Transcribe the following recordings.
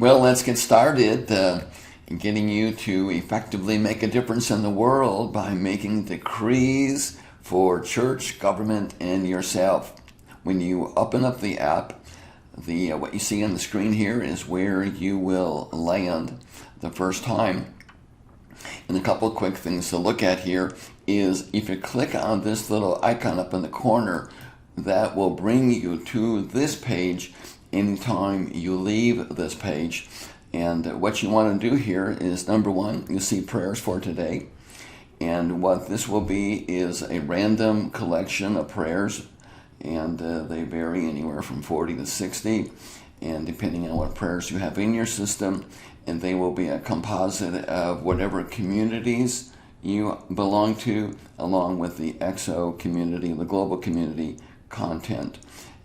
Well, let's get started in getting you to effectively make a difference in the world by making decrees for church, government, and yourself. When you open up the app, what you see on the screen here is where you will land the first time. And a couple of quick things to look at here is if you click on this little icon up in the corner, that will bring you to this page anytime you leave this page. And what you want to do here is, number one, you see prayers for today. And what this will be is a random collection of prayers, and they vary anywhere from 40 to 60, and depending on what prayers you have in your system. And they will be a composite of whatever communities you belong to, along with the EXO community, the global community content.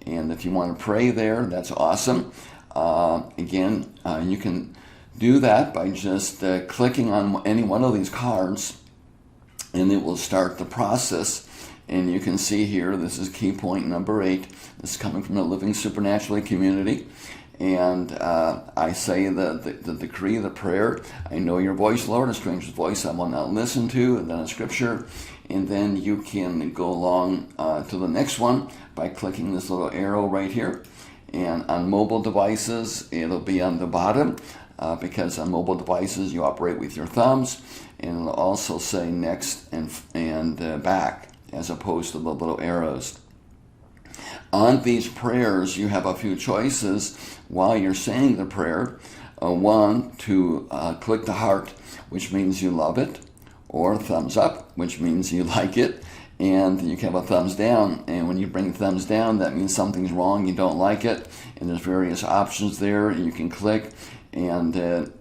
And if you want to pray there, that's awesome. Again, you can do that by just clicking on any one of these cards, and it will start the process. And you can see here, this is key point number 8. This is coming from the Living Supernaturally community. And I say the decree, the prayer, I know your voice, Lord, a stranger's voice I will not listen to, and then a scripture. And then you can go along to the next one by clicking this little arrow right here. And on mobile devices, it'll be on the bottom because on mobile devices you operate with your thumbs. And it'll also say next and back as opposed to the little arrows. On these prayers, you have a few choices while you're saying the prayer. One, to click the heart, which means you love it, or thumbs up, which means you like it, and you can have a thumbs down. And when you bring thumbs down, that means something's wrong, you don't like it, and there's various options there you can click. And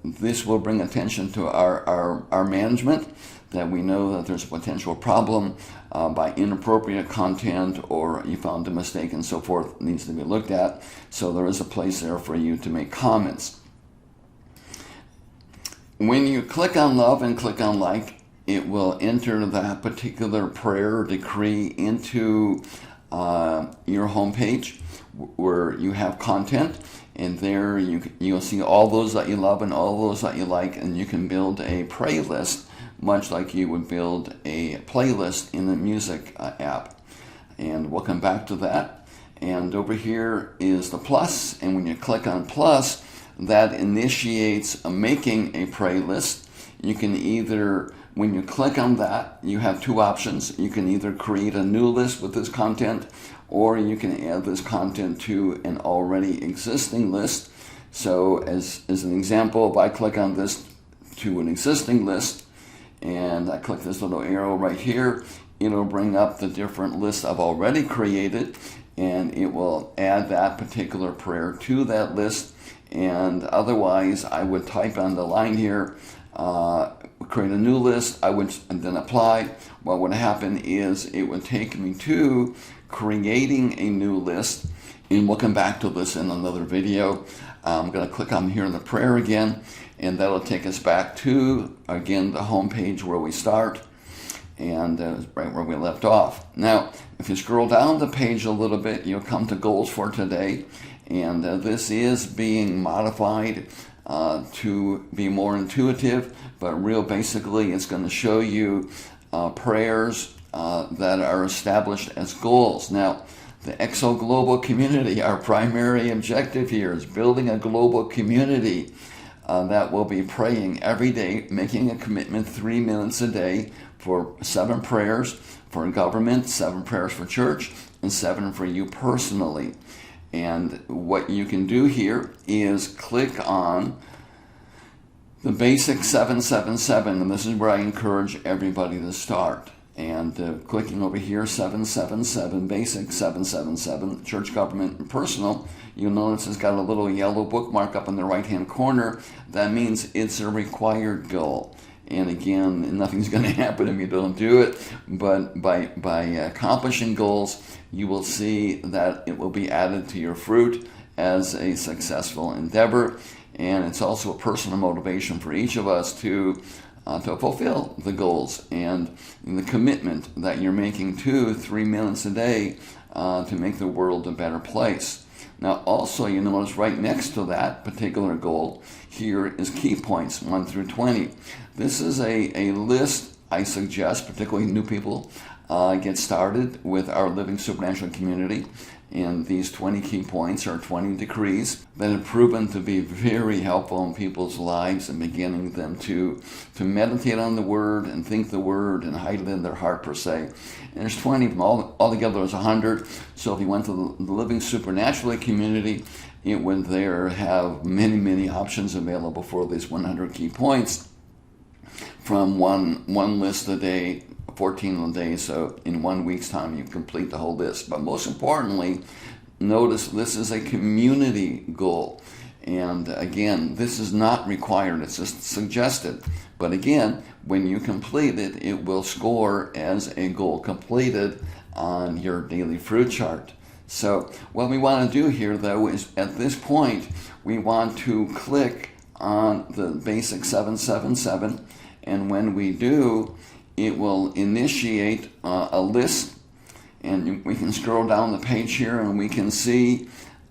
this will bring attention to our management, that we know that there's a potential problem by inappropriate content, or you found a mistake and so forth, needs to be looked at. So there is a place there for you to make comments. When you click on love and click on like, it will enter that particular prayer or decree into your homepage where you have content. And there you'll see all those that you love and all those that you like, and you can build a pray list, much like you would build a playlist in the music app. And we'll come back to that. And over here is the plus, and when you click on plus, that initiates making a pray list. You can either, when you click on that, you have two options. You can either create a new list with this content, or you can add this content to an already existing list. So as an example, if I click on this to an existing list, and I click this little arrow right here, it'll bring up the different lists I've already created, and it will add that particular prayer to that list. And otherwise, I would type on the line here, create a new list, and then apply. What would happen is it would take me to creating a new list, and we'll come back to this in another video. I'm going to click on here in the prayer again, and that'll take us back to, again, the home page where we start, and right where we left off. Now, if you scroll down the page a little bit, you'll come to goals for today, and this is being modified to be more intuitive, but real basically it's going to show you prayers that are established as goals. Now, the EXO global community, our primary objective here is building a global community that will be praying every day, making a commitment 3 minutes a day for 7 prayers for government, 7 prayers for church, and 7 for you personally. And what you can do here is click on the basic 777, and this is where I encourage everybody to start. And clicking over here, 777, basic 777, church, government, and personal, you'll notice it's got a little yellow bookmark up in the right-hand corner. That means it's a required goal. And again, nothing's going to happen if you don't do it. But by accomplishing goals, you will see that it will be added to your fruit as a successful endeavor. And it's also a personal motivation for each of us to fulfill the goals and the commitment that you're making to 3 minutes a day to make the world a better place. Now also you notice right next to that particular goal here is key points 1 through 20. This is a list I suggest, particularly new people, get started with our Living Supernatural community. And these 20 key points are 20 decrees that have proven to be very helpful in people's lives and beginning them to meditate on the Word and think the Word and hide it in their heart per se. And there's 20 of them. Altogether there's 100. So if you went to the Living Supernaturally community, it would there have many, many options available for these 100 key points from one list a day, 14 a day, so in 1 week's time you complete the whole list. But most importantly, notice this is a community goal. And again, this is not required, it's just suggested. But again, when you complete it, it will score as a goal completed on your daily fruit chart. So what we want to do here, though, is at this point, we want to click on the basic 777. And when we do, it will initiate a list, and we can scroll down the page here and we can see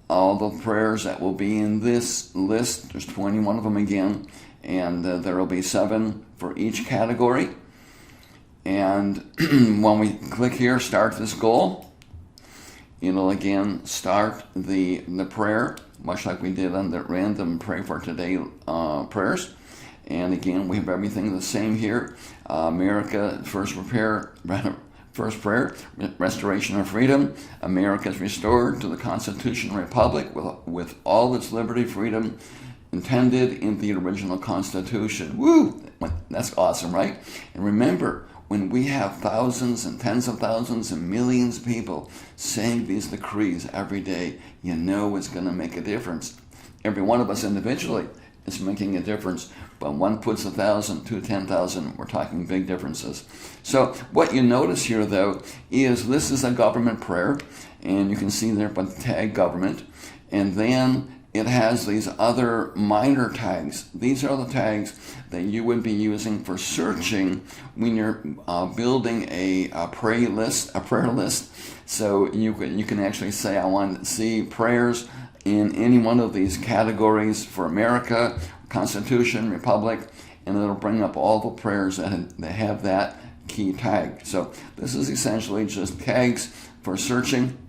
all the prayers that will be in this list. There's 21 of them again, and there will be 7 for each category. And when we click here, start this goal, it'll again start the prayer, much like we did on the random pray for today prayers. And again, we have everything the same here. America, first prayer, restoration of freedom. America is restored to the Constitution and Republic with all its liberty, freedom intended in the original Constitution. Woo! That's awesome, right? And remember, when we have thousands and tens of thousands and millions of people saying these decrees every day, you know it's going to make a difference. Every one of us individually is making a difference. But one puts 1,000, 2, 10,000, we're talking big differences. So what you notice here, though, is this is a government prayer, and you can see there by the tag government, and then it has these other minor tags. These are the tags that you would be using for searching when you're building a prayer list. So you can actually say, I want to see prayers in any one of these categories for America, Constitution, Republic, and it'll bring up all the prayers that have that key tag. So this is essentially just tags for searching.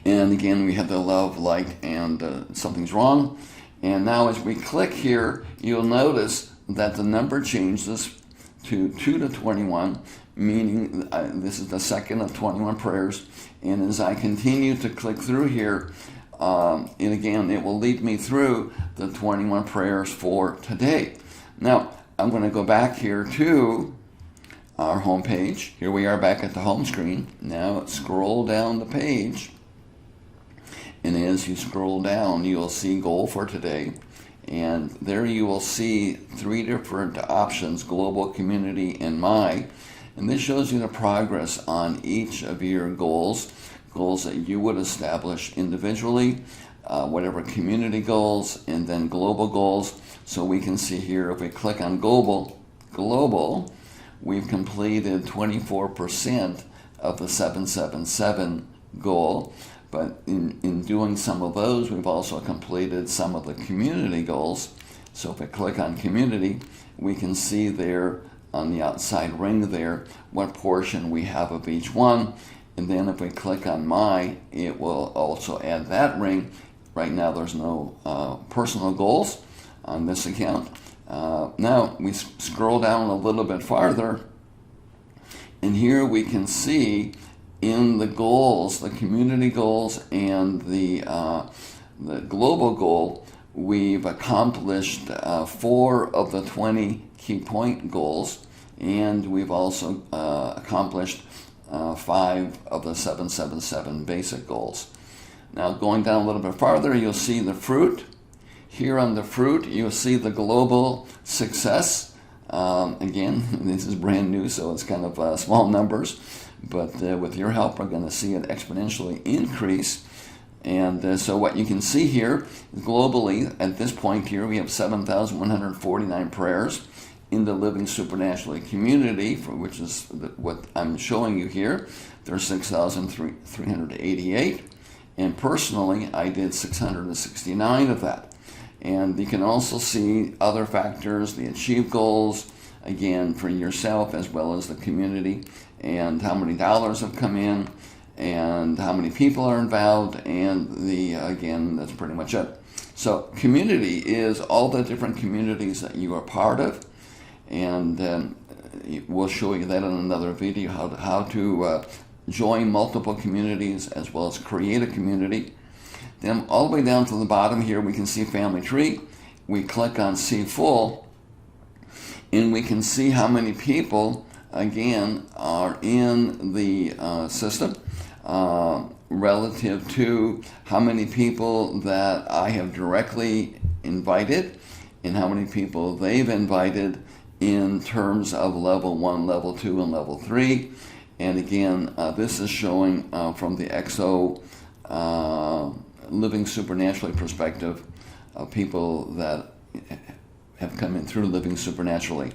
And again, we have the love, like, and something's wrong. And now as we click here, you'll notice that the number changes to 2 to 21, meaning this is the second of 21 prayers. And as I continue to click through here, and again, it will lead me through the 21 prayers for today. Now, I'm going to go back here to our home page. Here we are back at the home screen. Now, scroll down the page. And as you scroll down, you'll see goal for today. And there you will see 3 different options, global, community, and my. And this shows you the progress on each of your goals that you would establish individually, whatever community goals, and then global goals. So we can see here, if we click on global, we've completed 24% of the 777 goal. But in doing some of those, we've also completed some of the community goals. So if I click on community, we can see there on the outside ring there what portion we have of each one. And then if we click on my, it will also add that ring. Right now there's no personal goals on this account. Now we scroll down a little bit farther, and here we can see in the goals, the community goals and the global goal, we've accomplished 4 of the 20 key point goals, and we've also accomplished 5 of the 777 basic goals. Now going down a little bit farther, you'll see the fruit. Here on the fruit, you'll see the global success. Again, this is brand new, so it's kind of small numbers, but with your help, we're going to see it exponentially increase. And so what you can see here, globally, at this point here, we have 7,149 prayers in the Living Supernaturally community, for which is what I'm showing you here. There's 6,388. And personally, I did 669 of that. And you can also see other factors, the achieved goals, again, for yourself as well as the community, and how many dollars have come in, and how many people are involved, and again, that's pretty much it. So community is all the different communities that you are part of, and we'll show you that in another video, how to join multiple communities as well as create a community. Then all the way down to the bottom here, we can see Family Tree. We click on See Full, and we can see how many people, again, are in the system relative to how many people that I have directly invited and how many people they've invited in terms of level 1, level 2, and level 3. And again, this is showing from the XO Living Supernaturally perspective of people that have come in through Living Supernaturally.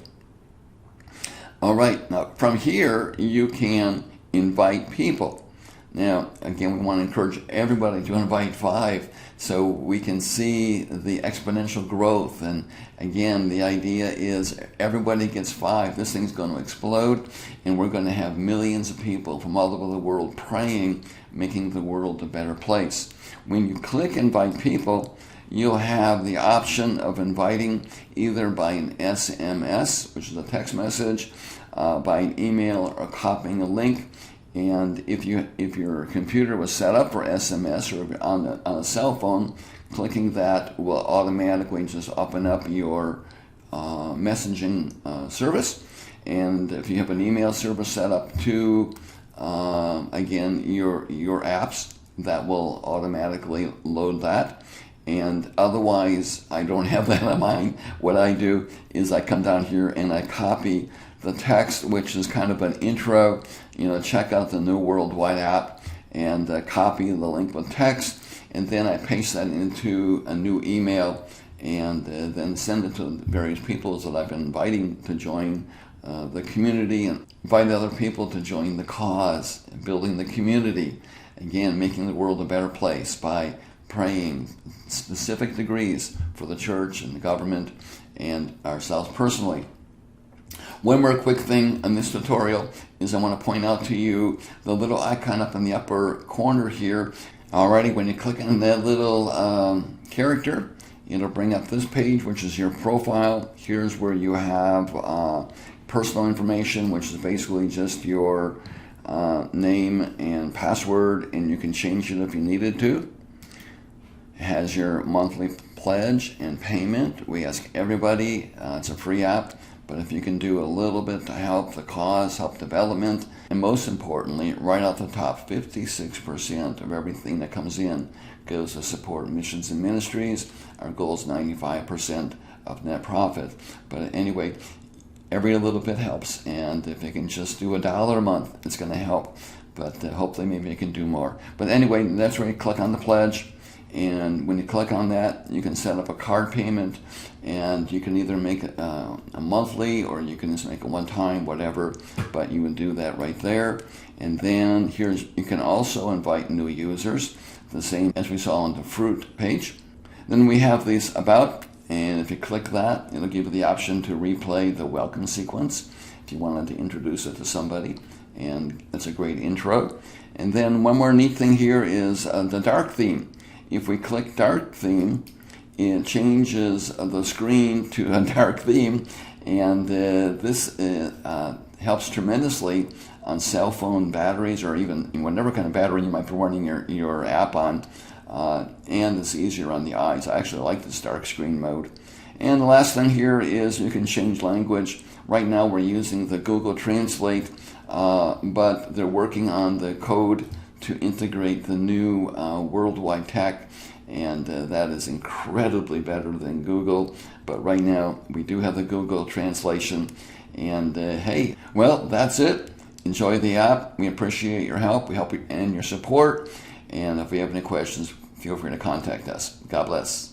All right, now from here you can invite people. Now, again, we want to encourage everybody to invite 5 so we can see the exponential growth. And again, the idea is everybody gets 5. This thing's going to explode, and we're going to have millions of people from all over the world praying, making the world a better place. When you click Invite People, you'll have the option of inviting either by an SMS, which is a text message, by an email, or copying a link. And if your computer was set up for SMS, or if you're on a cell phone, clicking that will automatically just open up your messaging service. And if you have an email service set up to, again, your apps, that will automatically load that. And otherwise, I don't have that on mine. What I do is I come down here and I copy the text, which is kind of an intro, check out the new Worldwide app, and copy the link with text, and then I paste that into a new email, and then send it to various people that I've been inviting to join the community, and invite other people to join the cause, building the community, again, making the world a better place by praying specific degrees for the church and the government and ourselves personally. One more quick thing on this tutorial is I want to point out to you the little icon up in the upper corner here. Alrighty, when you click on that little character, it'll bring up this page, which is your profile. Here's where you have personal information, which is basically just your name and password, and you can change it if you needed to. It has your monthly pledge and payment. We ask everybody, it's a free app, but if you can do a little bit to help the cause, help development, and most importantly, right off the top, 56% of everything that comes in goes to support missions and ministries. Our goal is 95% of net profit. But anyway, every little bit helps, and if you can just do $1 a month, it's going to help. But hopefully maybe you can do more. But anyway, that's where you click on the pledge. And when you click on that, you can set up a card payment, and you can either make a monthly, or you can just make a one-time, whatever, but you would do that right there. And then you can also invite new users, the same as we saw on the fruit page. Then we have this about, and if you click that, it'll give you the option to replay the welcome sequence if you wanted to introduce it to somebody, and that's a great intro. And then one more neat thing here is the dark theme. If we click dark theme, it changes the screen to a dark theme, and this helps tremendously on cell phone batteries, or even whatever kind of battery you might be running your app on, and it's easier on the eyes. I actually like this dark screen mode. And the last thing here is you can change language. Right now we're using the Google Translate, but they're working on the code to integrate the new Worldwide tech, and that is incredibly better than Google. But right now we do have the Google translation, and hey, well, that's it. Enjoy the app. We appreciate your help. We help you and your support, and if we have any questions, feel free to contact us. God bless.